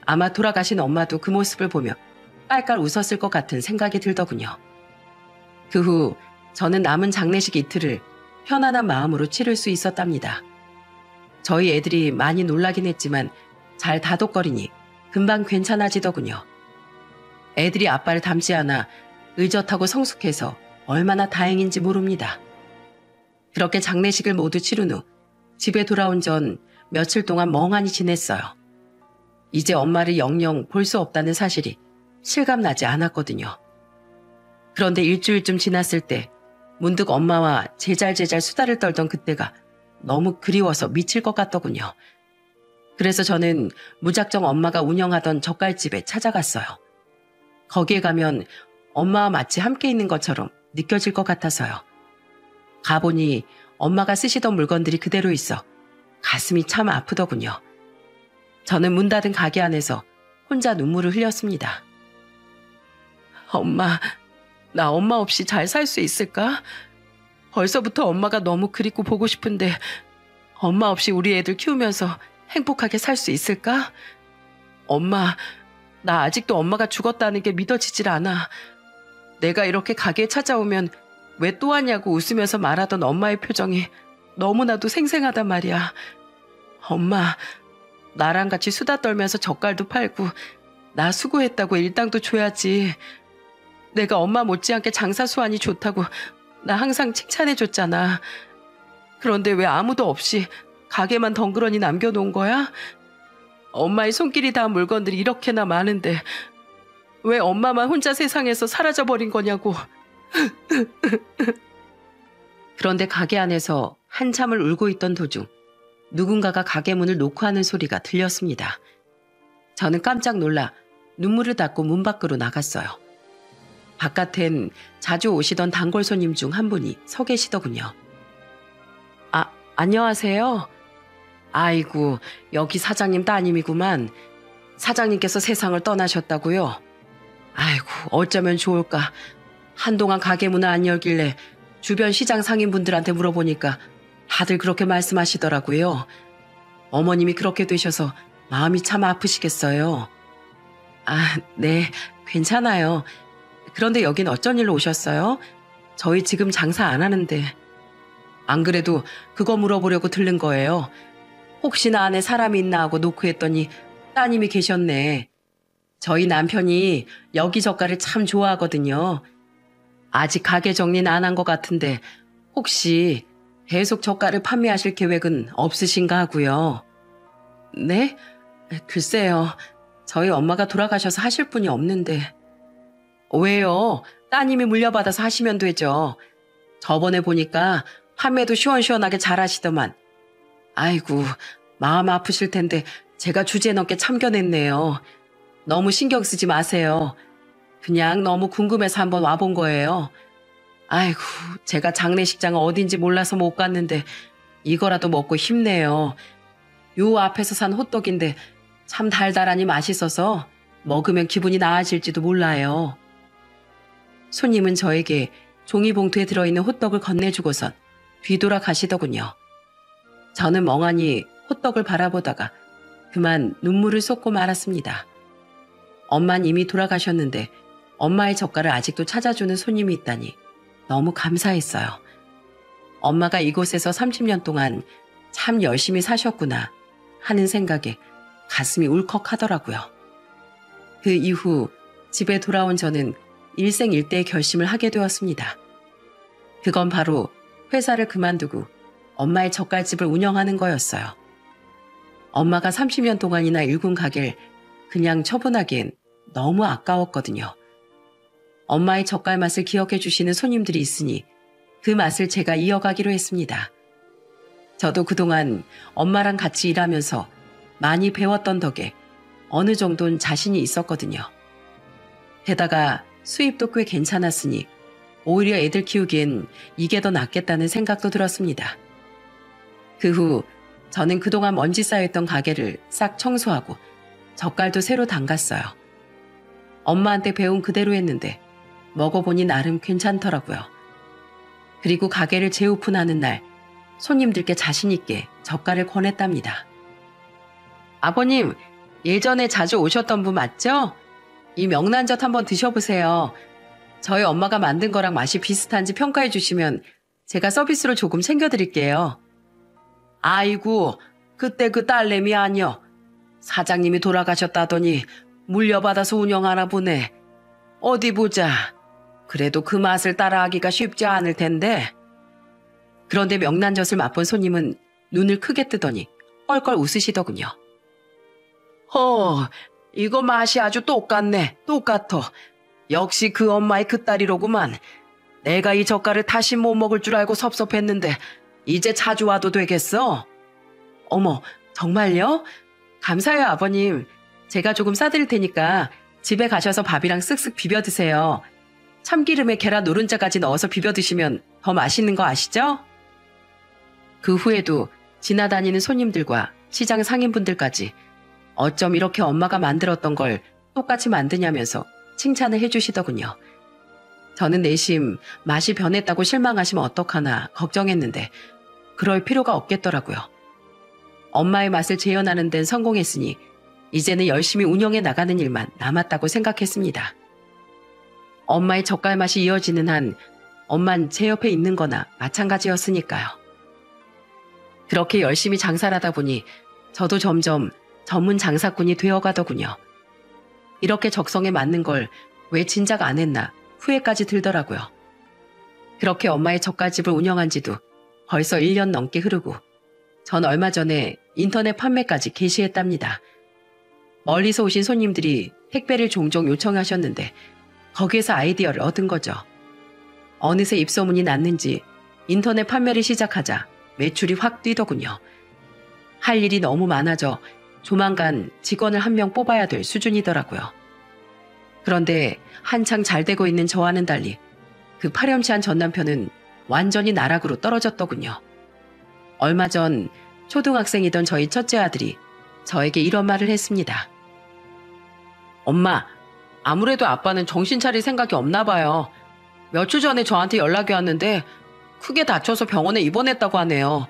A: 아마 돌아가신 엄마도 그 모습을 보며 깔깔 웃었을 것 같은 생각이 들더군요. 그 후 저는 남은 장례식 이틀을 편안한 마음으로 치를 수 있었답니다. 저희 애들이 많이 놀라긴 했지만 잘 다독거리니 금방 괜찮아지더군요. 애들이 아빠를 닮지 않아 의젓하고 성숙해서 얼마나 다행인지 모릅니다. 그렇게 장례식을 모두 치른 후 집에 돌아온 전 며칠 동안 멍하니 지냈어요. 이제 엄마를 영영 볼 수 없다는 사실이 실감나지 않았거든요. 그런데 일주일쯤 지났을 때 문득 엄마와 제잘제잘 수다를 떨던 그때가 너무 그리워서 미칠 것 같더군요. 그래서 저는 무작정 엄마가 운영하던 젓갈집에 찾아갔어요. 거기에 가면 엄마와 마치 함께 있는 것처럼 느껴질 것 같아서요. 가보니 엄마가 쓰시던 물건들이 그대로 있어 가슴이 참 아프더군요. 저는 문 닫은 가게 안에서 혼자 눈물을 흘렸습니다. 엄마, 나 엄마 없이 잘 살 수 있을까? 벌써부터 엄마가 너무 그립고 보고 싶은데 엄마 없이 우리 애들 키우면서 행복하게 살 수 있을까? 엄마, 나 아직도 엄마가 죽었다는 게 믿어지질 않아. 내가 이렇게 가게에 찾아오면 왜 또 왔냐고 웃으면서 말하던 엄마의 표정이 너무나도 생생하단 말이야. 엄마, 나랑 같이 수다 떨면서 젓갈도 팔고 나 수고했다고 일당도 줘야지. 내가 엄마 못지않게 장사 수완이 좋다고 나 항상 칭찬해줬잖아. 그런데 왜 아무도 없이 가게만 덩그러니 남겨놓은 거야? 엄마의 손길이 닿은 물건들이 이렇게나 많은데 왜 엄마만 혼자 세상에서 사라져버린 거냐고. 그런데 가게 안에서 한참을 울고 있던 도중 누군가가 가게 문을 놓고 하는 소리가 들렸습니다. 저는 깜짝 놀라 눈물을 닦고 문 밖으로 나갔어요. 바깥엔 자주 오시던 단골 손님 중 한 분이 서 계시더군요. 아, 안녕하세요. 아이고, 여기 사장님 따님이구만. 사장님께서 세상을 떠나셨다고요? 아이고, 어쩌면 좋을까. 한동안 가게 문을 안 열길래 주변 시장 상인분들한테 물어보니까 다들 그렇게 말씀하시더라고요. 어머님이 그렇게 되셔서 마음이 참 아프시겠어요. 아, 네, 괜찮아요. 그런데 여긴 어쩐 일로 오셨어요? 저희 지금 장사 안 하는데. 안 그래도 그거 물어보려고 들른 거예요. 혹시나 안에 사람이 있나 하고 노크했더니 따님이 계셨네. 저희 남편이 여기 젓갈을 참 좋아하거든요. 아직 가게 정리는 안 한 것 같은데 혹시 계속 젓갈을 판매하실 계획은 없으신가 하고요. 네? 글쎄요. 저희 엄마가 돌아가셔서 하실 분이 없는데. 왜요? 따님이 물려받아서 하시면 되죠. 저번에 보니까 판매도 시원시원하게 잘하시더만. 아이고, 마음 아프실 텐데 제가 주제넘게 참견했네요. 너무 신경 쓰지 마세요. 그냥 너무 궁금해서 한번 와본 거예요. 아이고, 제가 장례식장은 어딘지 몰라서 못 갔는데 이거라도 먹고 힘내요. 요 앞에서 산 호떡인데 참 달달하니 맛있어서 먹으면 기분이 나아질지도 몰라요. 손님은 저에게 종이봉투에 들어있는 호떡을 건네주고선 뒤돌아 가시더군요. 저는 멍하니 호떡을 바라보다가 그만 눈물을 쏟고 말았습니다. 엄만 이미 돌아가셨는데 엄마의 젓갈을 아직도 찾아주는 손님이 있다니 너무 감사했어요. 엄마가 이곳에서 30년 동안 참 열심히 사셨구나 하는 생각에 가슴이 울컥하더라고요. 그 이후 집에 돌아온 저는 일생일대의 결심을 하게 되었습니다. 그건 바로 회사를 그만두고 엄마의 젓갈집을 운영하는 거였어요. 엄마가 30년 동안이나 일군 가게를 그냥 처분하기엔 너무 아까웠거든요. 엄마의 젓갈 맛을 기억해 주시는 손님들이 있으니 그 맛을 제가 이어가기로 했습니다. 저도 그동안 엄마랑 같이 일하면서 많이 배웠던 덕에 어느 정도는 자신이 있었거든요. 게다가 수입도 꽤 괜찮았으니 오히려 애들 키우기엔 이게 더 낫겠다는 생각도 들었습니다. 그 후 저는 그동안 먼지 쌓여있던 가게를 싹 청소하고 젓갈도 새로 담갔어요. 엄마한테 배운 그대로 했는데 먹어보니 나름 괜찮더라고요. 그리고 가게를 재오픈하는 날 손님들께 자신있게 젓갈을 권했답니다. 아버님, 예전에 자주 오셨던 분 맞죠? 이 명란젓 한번 드셔보세요. 저희 엄마가 만든 거랑 맛이 비슷한지 평가해 주시면 제가 서비스로 조금 챙겨드릴게요. 아이고, 그때 그 딸내미 아니여. 사장님이 돌아가셨다더니 물려받아서 운영하나 보네. 어디 보자. 그래도 그 맛을 따라하기가 쉽지 않을 텐데. 그런데 명란젓을 맛본 손님은 눈을 크게 뜨더니 껄껄 웃으시더군요. 이거 맛이 아주 똑같네. 똑같어. 역시 그 엄마의 그 딸이로구만. 내가 이 젓갈을 다시 못 먹을 줄 알고 섭섭했는데 이제 자주 와도 되겠어? 어머, 정말요? 감사해요, 아버님. 제가 조금 싸드릴 테니까 집에 가셔서 밥이랑 쓱쓱 비벼 드세요. 참기름에 계란 노른자까지 넣어서 비벼 드시면 더 맛있는 거 아시죠? 그 후에도 지나다니는 손님들과 시장 상인분들까지 어쩜 이렇게 엄마가 만들었던 걸 똑같이 만드냐면서 칭찬을 해주시더군요. 저는 내심 맛이 변했다고 실망하시면 어떡하나 걱정했는데 그럴 필요가 없겠더라고요. 엄마의 맛을 재현하는 데는 성공했으니 이제는 열심히 운영해 나가는 일만 남았다고 생각했습니다. 엄마의 젓갈 맛이 이어지는 한 엄만 제 옆에 있는 거나 마찬가지였으니까요. 그렇게 열심히 장사를 하다 보니 저도 점점 전문 장사꾼이 되어가더군요. 이렇게 적성에 맞는 걸 왜 진작 안 했나 후회까지 들더라고요. 그렇게 엄마의 젓갈집을 운영한 지도 벌써 1년 넘게 흐르고 전 얼마 전에 인터넷 판매까지 개시했답니다. 멀리서 오신 손님들이 택배를 종종 요청하셨는데 거기에서 아이디어를 얻은 거죠. 어느새 입소문이 났는지 인터넷 판매를 시작하자 매출이 확 뛰더군요. 할 일이 너무 많아져 조만간 직원을 한 명 뽑아야 될 수준이더라고요. 그런데 한창 잘 되고 있는 저와는 달리 그 파렴치한 전 남편은 완전히 나락으로 떨어졌더군요. 얼마 전 초등학생이던 저희 첫째 아들이 저에게 이런 말을 했습니다. 엄마, 아무래도 아빠는 정신 차릴 생각이 없나 봐요. 며칠 전에 저한테 연락이 왔는데 크게 다쳐서 병원에 입원했다고 하네요.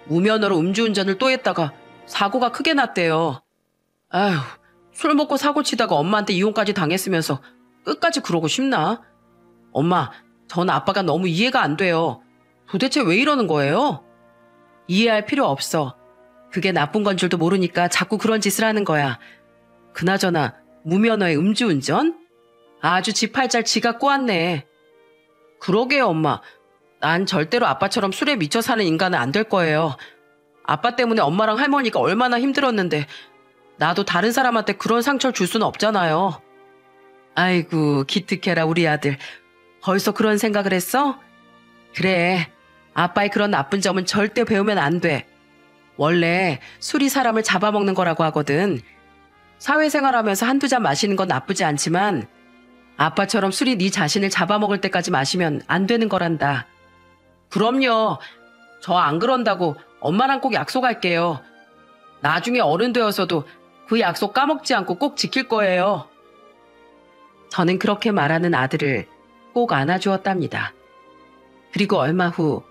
A: 무면허로 음주운전을 또 했다가 사고가 크게 났대요. 아휴, 술 먹고 사고 치다가 엄마한테 이혼까지 당했으면서 끝까지 그러고 싶나? 엄마, 전 아빠가 너무 이해가 안 돼요. 도대체 왜 이러는 거예요? 이해할 필요 없어. 그게 나쁜 건 줄도 모르니까 자꾸 그런 짓을 하는 거야. 그나저나 무면허의 음주운전? 아주 지팔잘 지가 꼬았네. 그러게요, 엄마. 난 절대로 아빠처럼 술에 미쳐 사는 인간은 안 될 거예요. 아빠 때문에 엄마랑 할머니가 얼마나 힘들었는데 나도 다른 사람한테 그런 상처를 줄 수는 없잖아요. 아이고, 기특해라 우리 아들. 벌써 그런 생각을 했어? 그래. 아빠의 그런 나쁜 점은 절대 배우면 안 돼. 원래 술이 사람을 잡아먹는 거라고 하거든. 사회생활하면서 한두 잔 마시는 건 나쁘지 않지만 아빠처럼 술이 네 자신을 잡아먹을 때까지 마시면 안 되는 거란다. 그럼요. 저 안 그런다고 엄마랑 꼭 약속할게요. 나중에 어른 되어서도 그 약속 까먹지 않고 꼭 지킬 거예요. 저는 그렇게 말하는 아들을 꼭 안아주었답니다. 그리고 얼마 후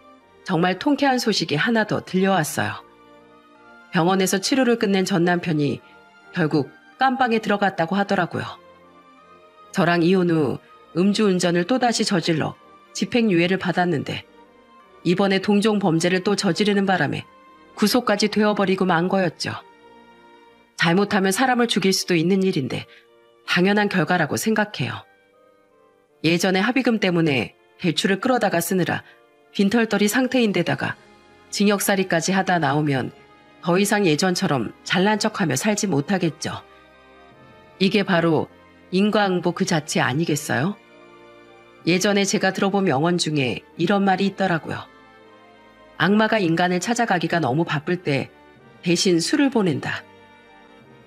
A: 정말 통쾌한 소식이 하나 더 들려왔어요. 병원에서 치료를 끝낸 전 남편이 결국 깜방에 들어갔다고 하더라고요. 저랑 이혼 후 음주운전을 또다시 저질러 집행유예를 받았는데 이번에 동종 범죄를 또 저지르는 바람에 구속까지 되어버리고 만 거였죠. 잘못하면 사람을 죽일 수도 있는 일인데 당연한 결과라고 생각해요. 예전에 합의금 때문에 대출을 끌어다가 쓰느라 빈털터리 상태인데다가 징역살이까지 하다 나오면 더 이상 예전처럼 잘난 척하며 살지 못하겠죠. 이게 바로 인과응보 그 자체 아니겠어요? 예전에 제가 들어본 명언 중에 이런 말이 있더라고요. 악마가 인간을 찾아가기가 너무 바쁠 때 대신 술을 보낸다.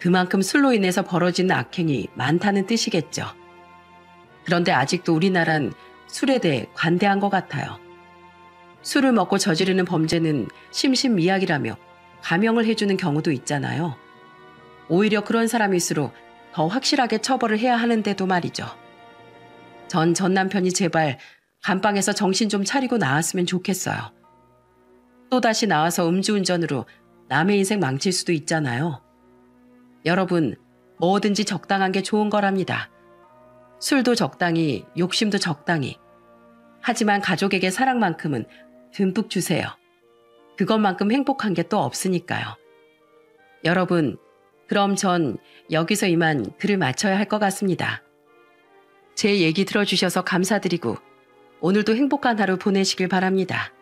A: 그만큼 술로 인해서 벌어지는 악행이 많다는 뜻이겠죠. 그런데 아직도 우리나라는 술에 대해 관대한 것 같아요. 술을 먹고 저지르는 범죄는 심신미약이라며 감형을 해주는 경우도 있잖아요. 오히려 그런 사람일수록 더 확실하게 처벌을 해야 하는데도 말이죠. 전 남편이 제발 감방에서 정신 좀 차리고 나왔으면 좋겠어요. 또다시 나와서 음주운전으로 남의 인생 망칠 수도 있잖아요. 여러분, 뭐든지 적당한 게 좋은 거랍니다. 술도 적당히, 욕심도 적당히. 하지만 가족에게 사랑만큼은 듬뿍 주세요. 그것만큼 행복한 게 또 없으니까요. 여러분, 그럼 전 여기서 이만 글을 마쳐야 할 것 같습니다. 제 얘기 들어주셔서 감사드리고 오늘도 행복한 하루 보내시길 바랍니다.